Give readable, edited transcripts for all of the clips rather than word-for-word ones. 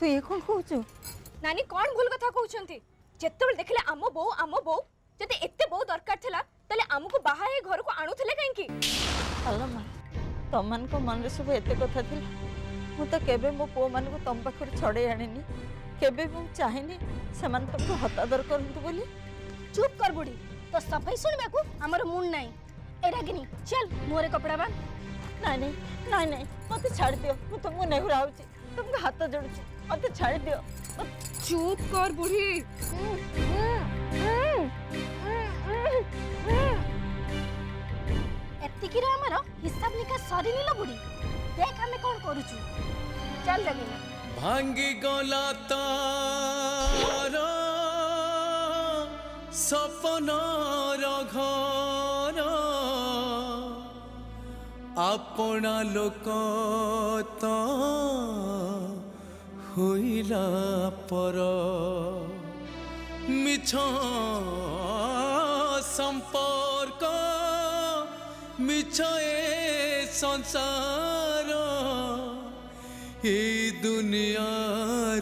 ये कौन कहूचु नानी कौन भूल कथा कहउछंती जेतेबेल देखले आमो बो जदि एते बो दरकार थिला तले हमको बाहा हे घर को आणुथिले काहे की हल्ला मा तमन को मन रे सब एते कथा थिला मु तो केबे मो पो मान को तम पाखर छड़े आनिनी केबे मु चाहिनी समान तुमको हतादर करंतु बोली चुप कर बुढ़ी तो सफाई सुनबे को हमर मुंड नाही ए रागिनी चल मोरे कपड़ा बांध नहीं मत छाड़ दियो मु तुमको नेहुरा होची तुमको हाथ जोड़ुची मत छाड़ दियो चुप कर बुढ़ी एतिकी रे हमर हिसाब निकास सरी नीला बुढ़ी देख हमें कौन करूछु चल रागिनी भांगी गला तार सपनार घर आपना लोक तो होइला पर मिछ संपर्क मिछ ए संसार ए दुनिया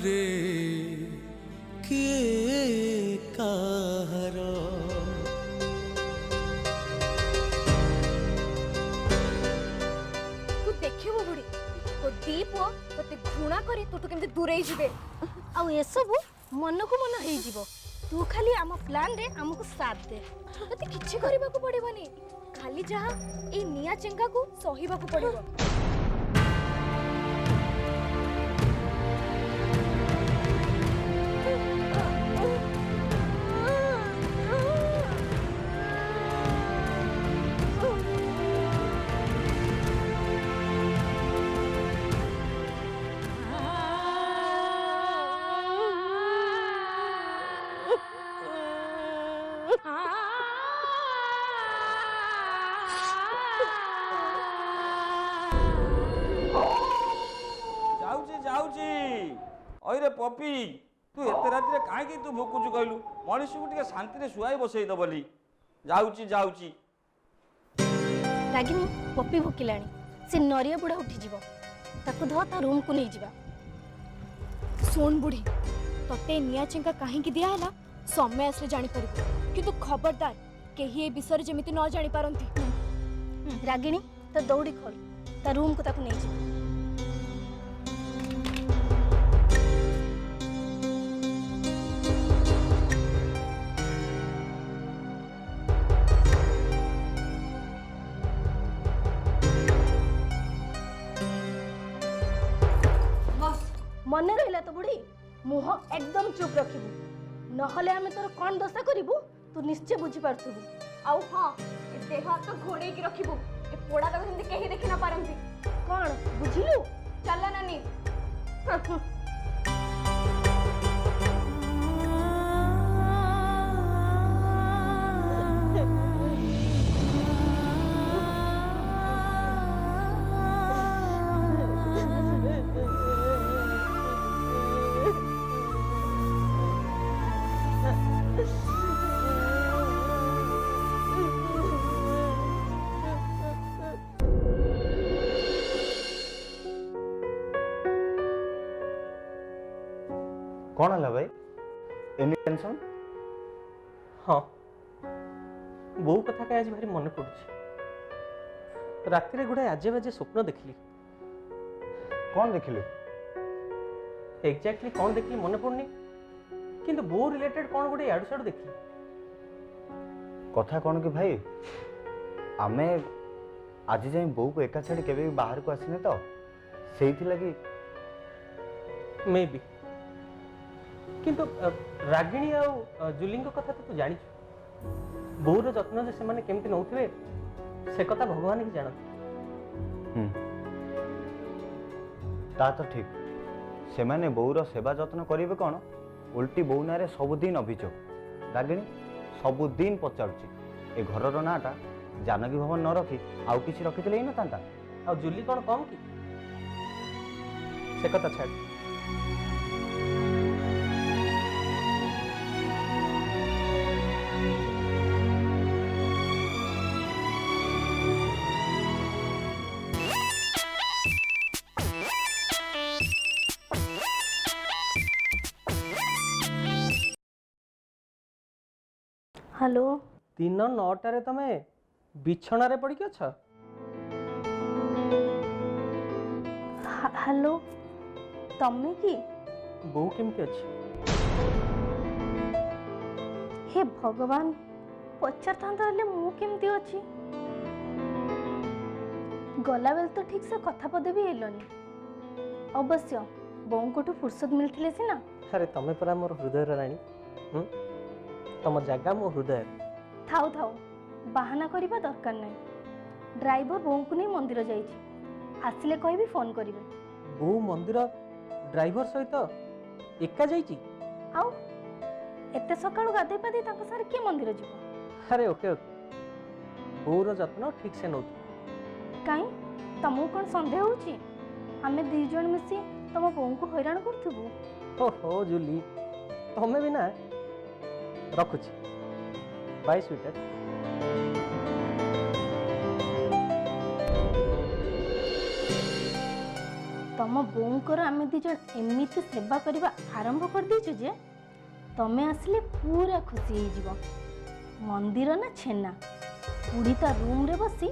रे के कहर तू देखिबो बुढ़ी तो दीप तोते घृणा करी तू तो केमते दूर जीवे आ ए सब मन को मन हेई जीवो तू खाली आम प्लान रे हमको साथ दे तोते किछि करबा को पड़िबनी खाली जहा ए निया चेंगा को सहीबा को पड़िबो अरे पपी तू एते रात रे काहे की तू भुकुचु कहलु मनीष को टिके शांति रे सुआई बसई द बोली जाउची रागिनी पपी भुकिलाणी से नरिया बुढ़ा उठी जीवो ताको ध ता रूम को नहीं जीवा सोन बुढ़ी तते निया चेंका काहे की दिया हला समय आसरे जानि परबो किंतु खबरदार केही ए विषय जेमिति न जानि पारंती रागिनी तो दौड़ी खोल ता रूम को ताको नहीं जीवा मन रहिला तो बुढ़ी मुह एकदम चुप रखिबू नहले हमें तोर कौन दशा करिबू तू निश्चय बुझी पारथुबू आउ हां ए देह हाथ घोड़े की रखिबू ए पोड़ा तक हिंदी कहीं देखि ना पारंती कौन बुझिलू चल नानी कौन है भाई एनी टेंशन हाँ बो कथा का आज भारी मन पड़ुछि राति रे गुडा आजे बाजे स्वप्न देखली कौन देखिलु एग्जैक्टली कौन देखली मन पड़नी किंतु बो रिलेटेड कौन गुडे याडू साडू देखली कथा कौन कि भाई आमे आज जाए बो को एका छाड़ी केबे बाहर को आसिने तो सेही लगी मे बी किंतु रागिणी आ जुली कथा तो तू जानी बोर जत्न जे से केमती नौथिबे से कथा भगवान ही जानते ता तो ठीक से माने बोर सेवा जत्न करिवे कौन उल्टी बो नारे सबुदिन अभियोग रागिणी सबुदिन पचारुची ए घरर नाटा जानकी भवन न रखी आउ किसी रखिथिले न तांता आ जुली कौन कम की से कथा छाड़ हेलो दिन 9टारे तमे बिछणारे पड़िकी अछ हेलो तमे की बो केमती अछि हे भगवान पचार था मु केमती अच्छी गला बेल तो ठीक से कथा पदे भी हेलनी अवश्य बोंकोठू फुर्सत मिलथिले सिना अरे तमे परा मोर हृदय राणी तम जगह मो हृदय थाउ थाउ बाहाना करबा दरकार नहीं ड्राइवर बों को नहीं मंदिर जाइछि आसिले कहबी फोन करिवे बो मंदिर ड्राइवर सहित एका जाइछि आउ एते सकाळु गाधे पादे तांको सारे के मंदिर जीव अरे ओके ओके बोर जत्न ठीक से नौ काई तमु कोन संदेह होछि आमे दी जण मिसी तम बों को हैरान करथबु ओहो जूली तमे भी ना रखुछि बाय स्वीटर तम बोंकर आमे दी जण एमिति सेवा करबा आरंभ कर दैछु जे तमे आसले पूरा खुशी हो जीव मंदिर ना छेना उड़ीता रूम रे बसी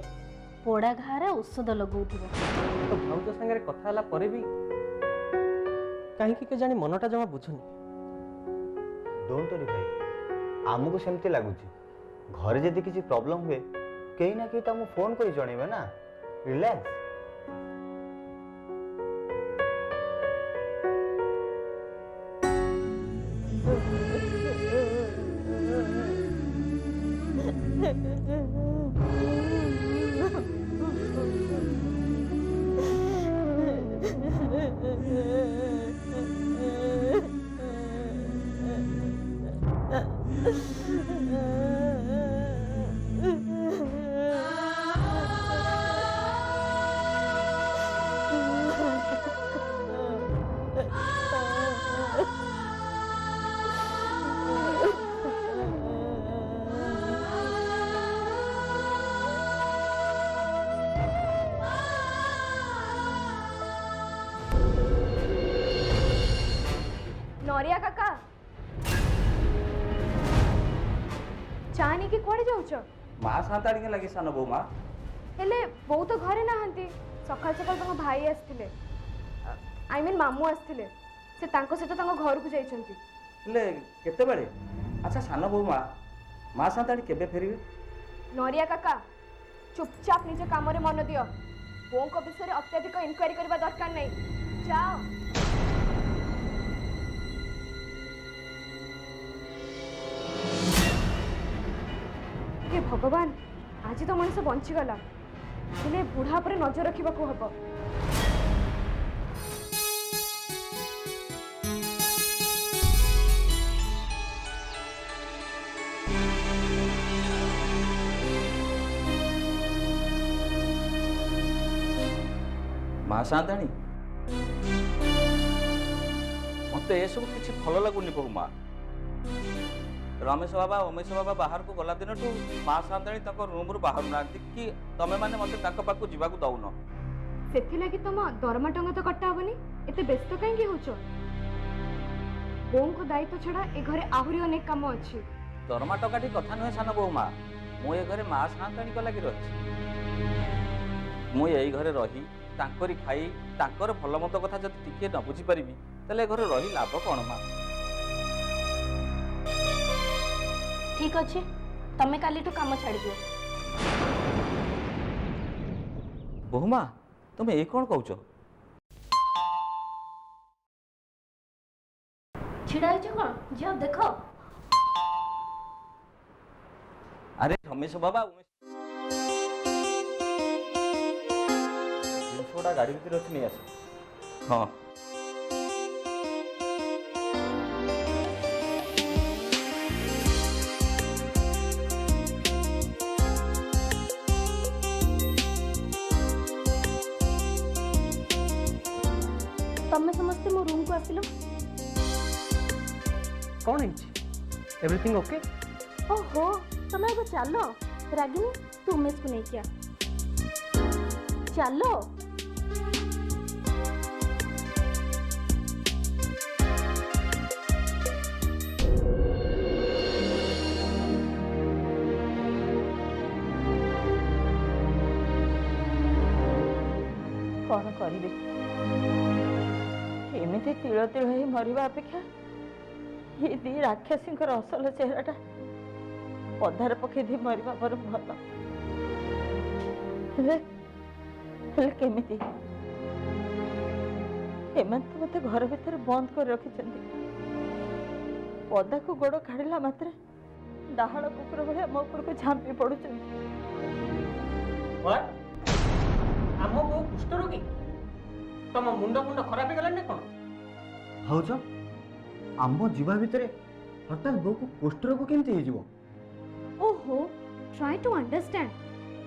पोड़ा घारे औषध लगौथिबो तो भाउज संगे कथा हला परे भी कहीं के जानी मनटा जमा बुझुनी डोंट वरी भाई आमको सेमती लगुच घर जदि किसी प्रॉब्लम हुए कहीं ना कहीं तो हम फोन कर जणेबे ना रिलैक्स नरिया काका चाहनी कि कोड़े जाउछ माँ साताड़ी के लगी सान बो माँ हेले बो तो घरे नाहंती सकाल सकाल तम भाई आस्थिले आई मीन मामू आस्थिले से तांको सहित तांको घर को जाइछंती हेले केते बेले अच्छा सान बो माँ साताड़ी केबे फेरिबे नरिया काका चुपचाप निज काम रे मन दियो बों को विषय अत्यधिक इंक्वायरी करबा दरकार नहीं जाओ हे भगवान आज तो मनुष्य बंचीगला हेले बुढ़ा पर नजर रखा हम माँ साताड़ी मत ए सब किसी भल लगुनि बहु माँ रमेश बाबा उमेश बाबा बाहर को गला दिन ठू माँ साताड़ी रूम रु बाहर ना कि तमें मैंने मत पाखक जावाक दौन से लगी तुम दरमा टंगा तो कटा हेनी एत व्यस्त कहीं होच बों को दायित्व छड़ा ए घरे आहुरी अनेक काम अच्छी दरमा टकाटी कथा नुहे सान बहु माँ मुझे घरे माँ साताड़ी लगी रही मुझे यही घरे रही तांकरी खाई तांकर भल मत कथा जब टिके न बुझी पारि तेल घरे रही लाभ कौन माँ ठीक अच्छे तमें काली काम छाड़ दियो बहु माँ तुम्हें ये कौन कौच छिड़ा कौन जाओ देख अरे रमेश बाबा जिनसोड़ा गाड़ी भीतर अच्छी नहीं आस हाँ तमें समस्ते मो रूम को आसिलो कौन है एवरीथिंग ओके ओहो तमें अब चलो रागिनी तू उमेश को नहीं क्या चलो କ'ଣ କରିବି ଏମିତି ତିଳ ତିଳ ହେଇ ମରିବା ଅପେକ୍ଷା ଏ ଦି ରାକ୍ଷସୀଙ୍କର ଅସଲ ଚେହେରାଟା ପଦାରେ ପକେଇ ଦେଇ ମରିବା ମୋର ଭଲ। ହେଲେ ହେଲେ କେମିତି ଏମାନେ ତ ମତେ ଘର ଭିତରେ ବନ୍ଦ କରି ରଖିଛନ୍ତି। ପଦାକୁ ଗୋଡ଼ କାଢ଼ିଲା ମାତ୍ରେ ଡାହାଳ କୁକୁର ଭଳିଆ ମୋ ଉପରକୁ ଝାମ୍ପି ପଡୁଛନ୍ତି। ଆମ ବୋଉ କୁଷ୍ଠ ରୋଗୀ? ତମ ମୁଣ୍ଡ ମୁଣ୍ଡ ଖରାପ ହେଇଗଲାଣି ନା କ'ଣ? ଭାଉଜ ଆମ ଯିବା ଭିତରେ ହଠାତ୍ ବୋଉକୁ କୁଷ୍ଠ ରୋଗ କେମିତି ହେଇଯିବ? ଓହୋ, ଟ୍ରାଏ ଟୁ ଅଣ୍ଡରଷ୍ଟାଣ୍ଡ।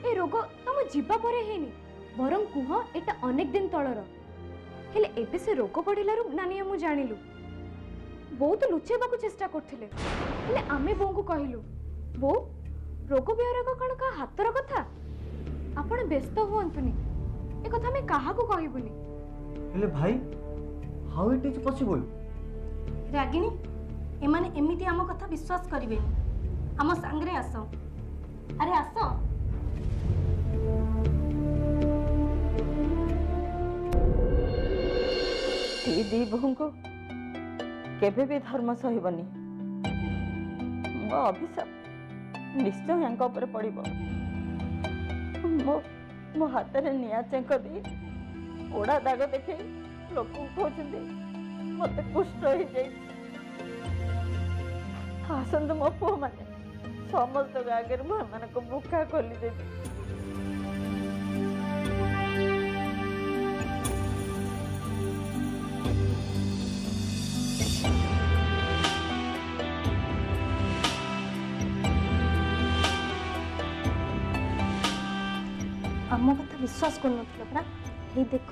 ଏ ରୋଗ ତମ ଯିବା ପରେ ହେଇନି, ବରଂ କୁହ ଏଟା ଅନେକ ଦିନ ତଳର। ହେଲେ ଏବେ ସେ ରୋଗ ବଢ଼ିଲାରୁ ନାନୀ ମୁଁ ଜାଣିଲୁ। ବୋଉ ତ ଲୁଚେଇବାକୁ ଚେଷ୍ଟା କରୁଥିଲେ, ହେଲେ ଆମେ ବୋଉଙ୍କୁ କହିଲୁ ବୋଉ ରୋଗ ବିହାରକ କ'ଣ କାହା ହାତର କଥା, ଆପଣ ବ୍ୟସ୍ତ ହୁଅନ୍ତୁନି, ଏ କଥା ଆମେ କାହାକୁ କହିବୁନି। ହେଲେ ଭାଇ ହାଉ ଇଟ୍ ଇଜ୍ ପସିବଲ୍? ରାଗିଣୀ, ଏମାନେ ଏମିତି ଆମ କଥା ବିଶ୍ୱାସ କରିବେନି। ଆମ ସାଙ୍ଗରେ ଆସ। ଆରେ ଆସ। ଏ ଦି ବୋହୂଙ୍କୁ କେବେ ବି ଧର୍ମ ସହିବନି। ମୋ ଅଭିଶାପ ନିଶ୍ଚୟ ୟାଙ୍କ ଉପରେ ପଡ଼ିବ। ମୋ ହାତରେ ନିଆଁ ଚେଙ୍କ ଦେଇ ପୋଡ଼ା ଦାଗ ଦେଖେଇ ଲୋକଙ୍କୁ କହୁଛନ୍ତି ମତେ କୁଷ୍ଠ ହେଇଯାଇଛି। ଆସନ୍ତୁ ମୋ ପୁଅ ମାନେ, ସମସ୍ତଙ୍କ ଆଗରେ ମୁଁ ଏମାନଙ୍କୁ ମୁଖା ଖୋଲିଦେବି। ଆମ କଥା ବିଶ୍ୱାସ କରୁନଥିଲ ପରା, ହେଇ ଦେଖ।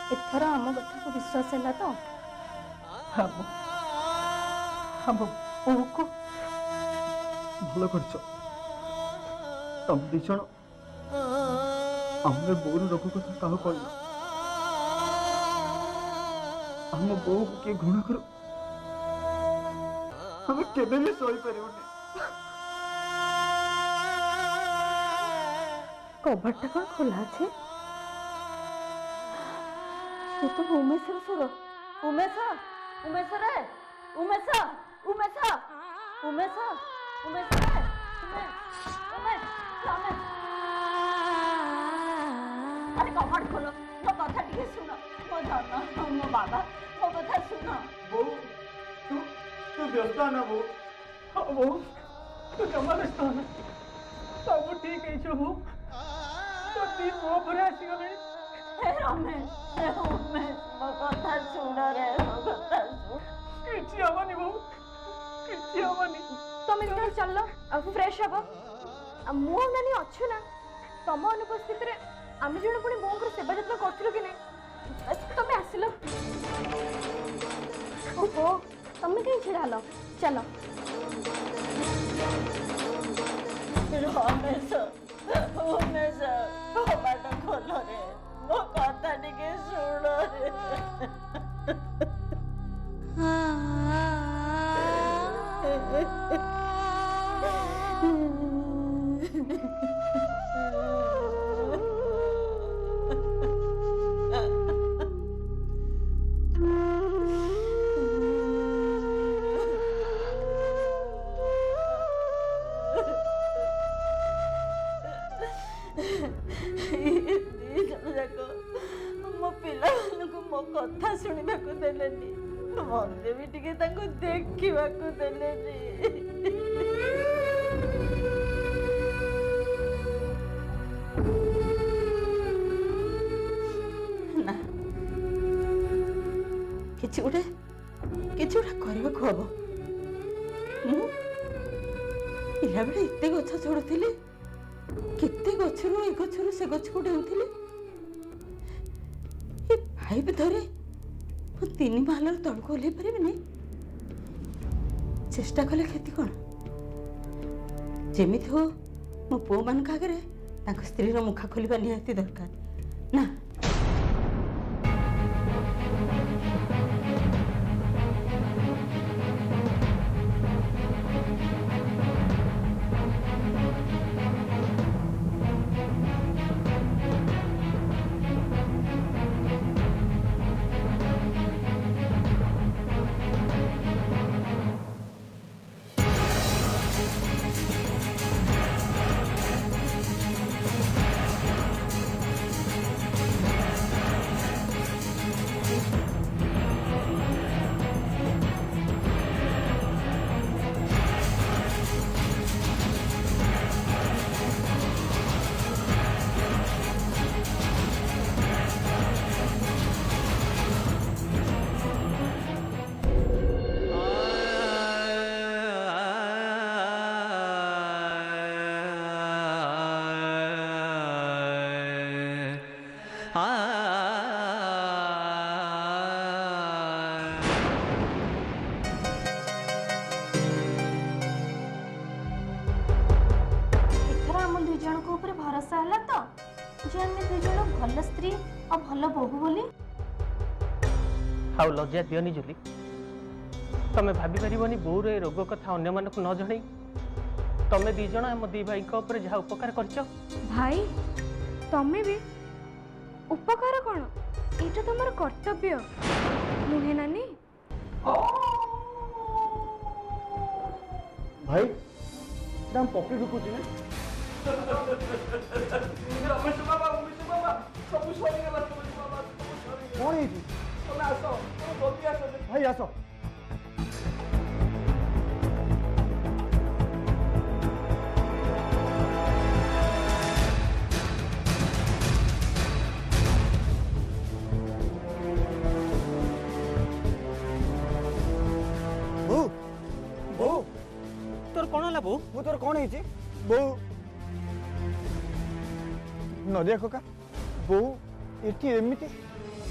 ଏଥର ଆମ କଥାକୁ ବିଶ୍ୱାସ ହେଲା ତ? ଆମ ବୋଉକୁ ଭଲ କରିଛ। ତମେ ଦି ଜଣ ଆମେ ବୋଉର ରୋଗ କଥା କାହାକୁ କହିଲ? ଆମ ବୋଉକୁ କିଏ ଘୃଣା କରୁ ଆମେ କେବେ ବି ସହିପାରିବୁନି। କବାଟଟା କ'ଣ ଖୋଲା ଅଛି? ये तो उमेशर सर। उमेश उमेश रे उमेश उमेश उमेश उमेश रे उमेश उमेश उमेश। अरे कबाड़ खोलो, मो कथा टिके सुनो। मो धन मो बाबा मो कथा सुनो। बोऊ तू व्यस्त ना बोऊ? हाँ बोऊ, तू जमा व्यस्त ना, सब ठीक है बोऊ। तो ती पुओ पर आसीगले। हे रमेश उमेश मो कथा सुन रे, मो कथा सुन। किछि हबनी बोऊ, किछि हबनी। ତମେ ଦିନ ଚାଲ ଆଉ ଫ୍ରେଶ ହବ। ମୁଁ ଆଉ ନାନୀ ଅଛୁ ନା, ତମ ଅନୁପସ୍ଥିତିରେ ଆମେ ଜଣେ ପୁଣି ବୋଉଙ୍କର ସେବା ଯତ୍ନ କରୁଥିଲୁ କି ନାହିଁ? ତମେ ଆସିଲ। ଓହୋ, ତମେ କାହିଁ ଛିଡ଼ା ହେଲ? ଚାଲ। ରମେଶ ଉମେଶ କବାଟ ଖୋଲ ରେ, ମୋ କଥା ଟିକେ ଶୁଣ ରେ। ମୋ ପିଲାମାନଙ୍କୁ ମୋ କଥା ଶୁଣିବାକୁ ଦେଲେନି, ମତେ ବି ଟିକେ ତାଙ୍କୁ ଦେଖିବାକୁ ଦେଲେନି। କିଛି ଗୋଟେ କରିବାକୁ ହବ। ମୁଁ ପିଲାବେଳେ ଏତେ ଗଛ ଚଢୁଥିଲି, କେତେ ଗଛରୁ ଏ ଗଛରୁ ସେ ଗଛକୁ ଡେଉଁଥିଲି। ଏ ପାଇପ୍ ଧରି ମୁଁ 3 ମାଲର ତଳକୁ ଓହ୍ଲେଇ ପାରିବିନି। ଚେଷ୍ଟା କଲେ କ୍ଷତି କ'ଣ? ଯେମିତି ହଉ ମୋ ପୁଅମାନଙ୍କ ଆଗରେ ତାଙ୍କ ସ୍ତ୍ରୀର ମୁଖା ଖୋଲିବା ନିହାତି ଦରକାର ନା। ଏଥର ଆମ 2 ଜଣଙ୍କ ଉପରେ ଭରସା ହେଲା ତ ଯେ ଆମେ 2 ଜଣ ଭଲ ସ୍ତ୍ରୀ ଆଉ ଭଲ ବୋହୂ ବୋଲି। ଆଉ ଲଜ୍ଜା ଦିଅନି ଜୁଲି। ତମେ ଭାବି ପାରିବନି ବୋଉର ଏ ରୋଗ କଥା ଅନ୍ୟମାନଙ୍କୁ ନ ଜଣେଇ ତମେ 2 ଜଣ ଆମ 2 ଭାଇଙ୍କ ଉପରେ ଯାହା ଉପକାର କରିଛ। ଭାଇ ତମେ ବି ଉପକାର କ'ଣ? ଏଇଟା ତମର କର୍ତ୍ତବ୍ୟ ନୁହେଁ ନାନୀ? ଭାଇ ଦାମ ପପି ବିକୁଛି ନା? କ'ଣ ହେଇଛି? ଭାଇ ଆସ। ବୋଉ ବୋଉ ତୋର କ'ଣ ହେଲା ବୋଉ? ମୁଁ ତୋର କ'ଣ ହେଇଛି? ବୋଉ ନଦିଆ କକା ବୋଉ ଏଠି ଏମିତି?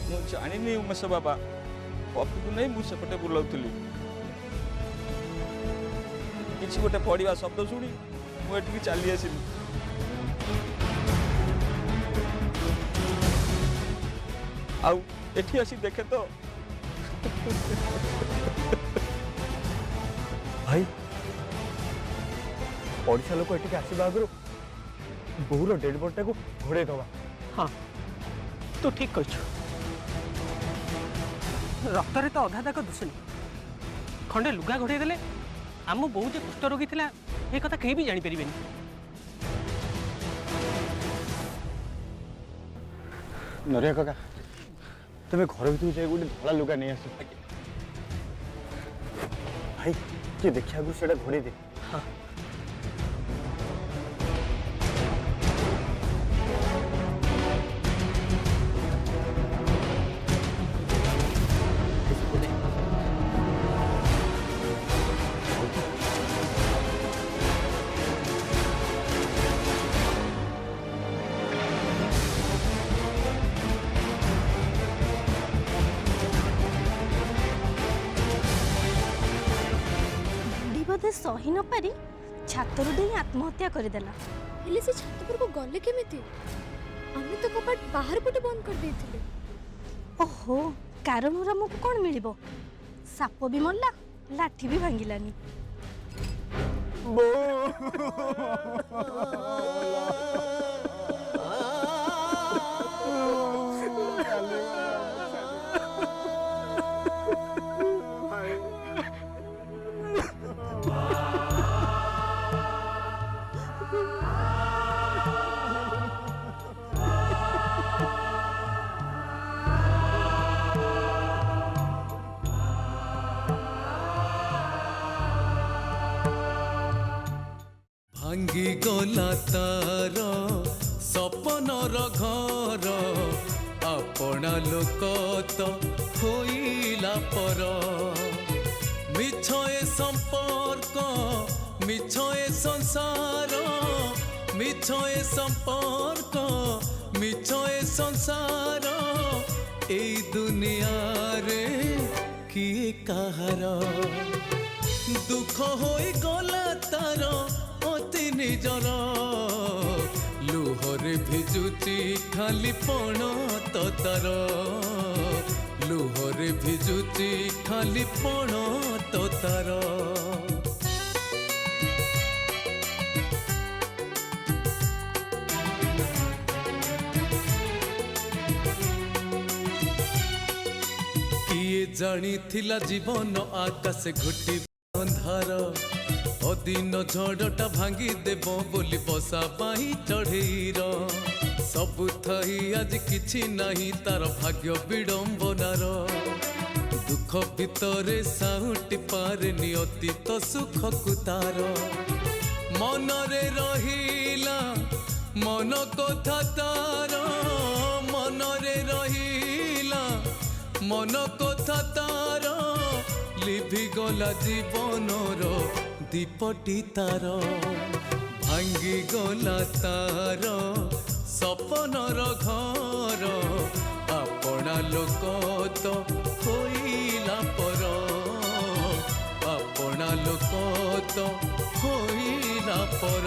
ମୁଁ ଜାଣିନି ଉମେଶ ବାବା, ପପିକୁ ନେଇ ମୁଁ ସେପଟେ ବୁଲାଉଥିଲି, କିଛି ଗୋଟେ ପଡ଼ିବା ଶବ୍ଦ ଶୁଣି ମୁଁ ଏଠିକି ଚାଲି ଆସିଲି। ଆଉ ଏଠି ଆସି ଦେଖେ ତ ଭାଇ ଓଡ଼ିଶା ଲୋକ ଏଠିକି ଆସିବା ଆଗରୁ ବୋଉର ଡେଡ୍ ବଡିଟାକୁ ଘୋଡ଼େଇ ଦେବା। ହଁ ତୁ ଠିକ୍ କହିଛୁ। ରକ୍ତରେ ତ ଅଧା ଦାଗ ଦୁଶୁନି। ଖଣ୍ଡେ ଲୁଗା ଘୋଡ଼େଇ ଦେଲେ ଆମ ବୋଉ ଯେ କୁଷ୍ଠରୋଗୀ ଥିଲା ଏ କଥା କେହି ବି ଜାଣିପାରିବେନି। ନରିଆ କକା তুমি ঘর ভিতর যাই গোটে ধলা লুগা নিয়ে আস ভাই কি দেখা সেটা ঘোড়াই দে। হ্যাঁ सही न पारी छातरू दे आत्महत्या करदेला। हेले से छात पर को गले केमिति? आमे तो कपाट बाहर पटे बंद कर देथिले। ओहो कारण हमको कौन मिलिबो? साप भी मरला, लाठी भी भांगिलानी। भांगी गला तार सपनर घर आपण ଆପଣା ଲୋକ ତ ହୋଇଲା ପର ମିଛ ଏ ସମ୍ପର୍କ ମିଛ ଏ ସଂସାର ମିଛ ଏ ସମ୍ପର୍କ ମିଛ ଏ ସଂସାର এই দুনিয়ারে কিଏ কাহার দুঃখ হয়ে গলা তার অতি নিজর লুহরে ভিজুচি খালি পণ তো তার লুহরে ভিজুচি খালি পণ তো তার କିଏ ଜାଣିଥିଲା ଜୀବନ ଆକାଶ ଘୋଟି ଅନ୍ଧାର ଅଦିନ ଝଡ଼ଟା ଭାଙ୍ଗି ଦେବ ବୋଲି ବସା ପାଇଁ ଚଢ଼େଇର ସବୁ ଥାଇ ଆଜି କିଛି ନାହିଁ ତାର ଭାଗ୍ୟ ବିଡ଼ମ୍ବନାର ଦୁଃଖ ଭିତରେ ସାଉଁଟି ପାରେନି ଅତୀତ ସୁଖକୁ ତାର ମନରେ ରହିଲା ମନ କଥା ତାର ମନରେ ରହିଲା মন কথা তার লিভিগলা জীবনর দীপটি তার ভাঙ্গিগলা তার সপনর ঘর আপনা লোক তো হইলা পর আপনা লোক তো হইলা পর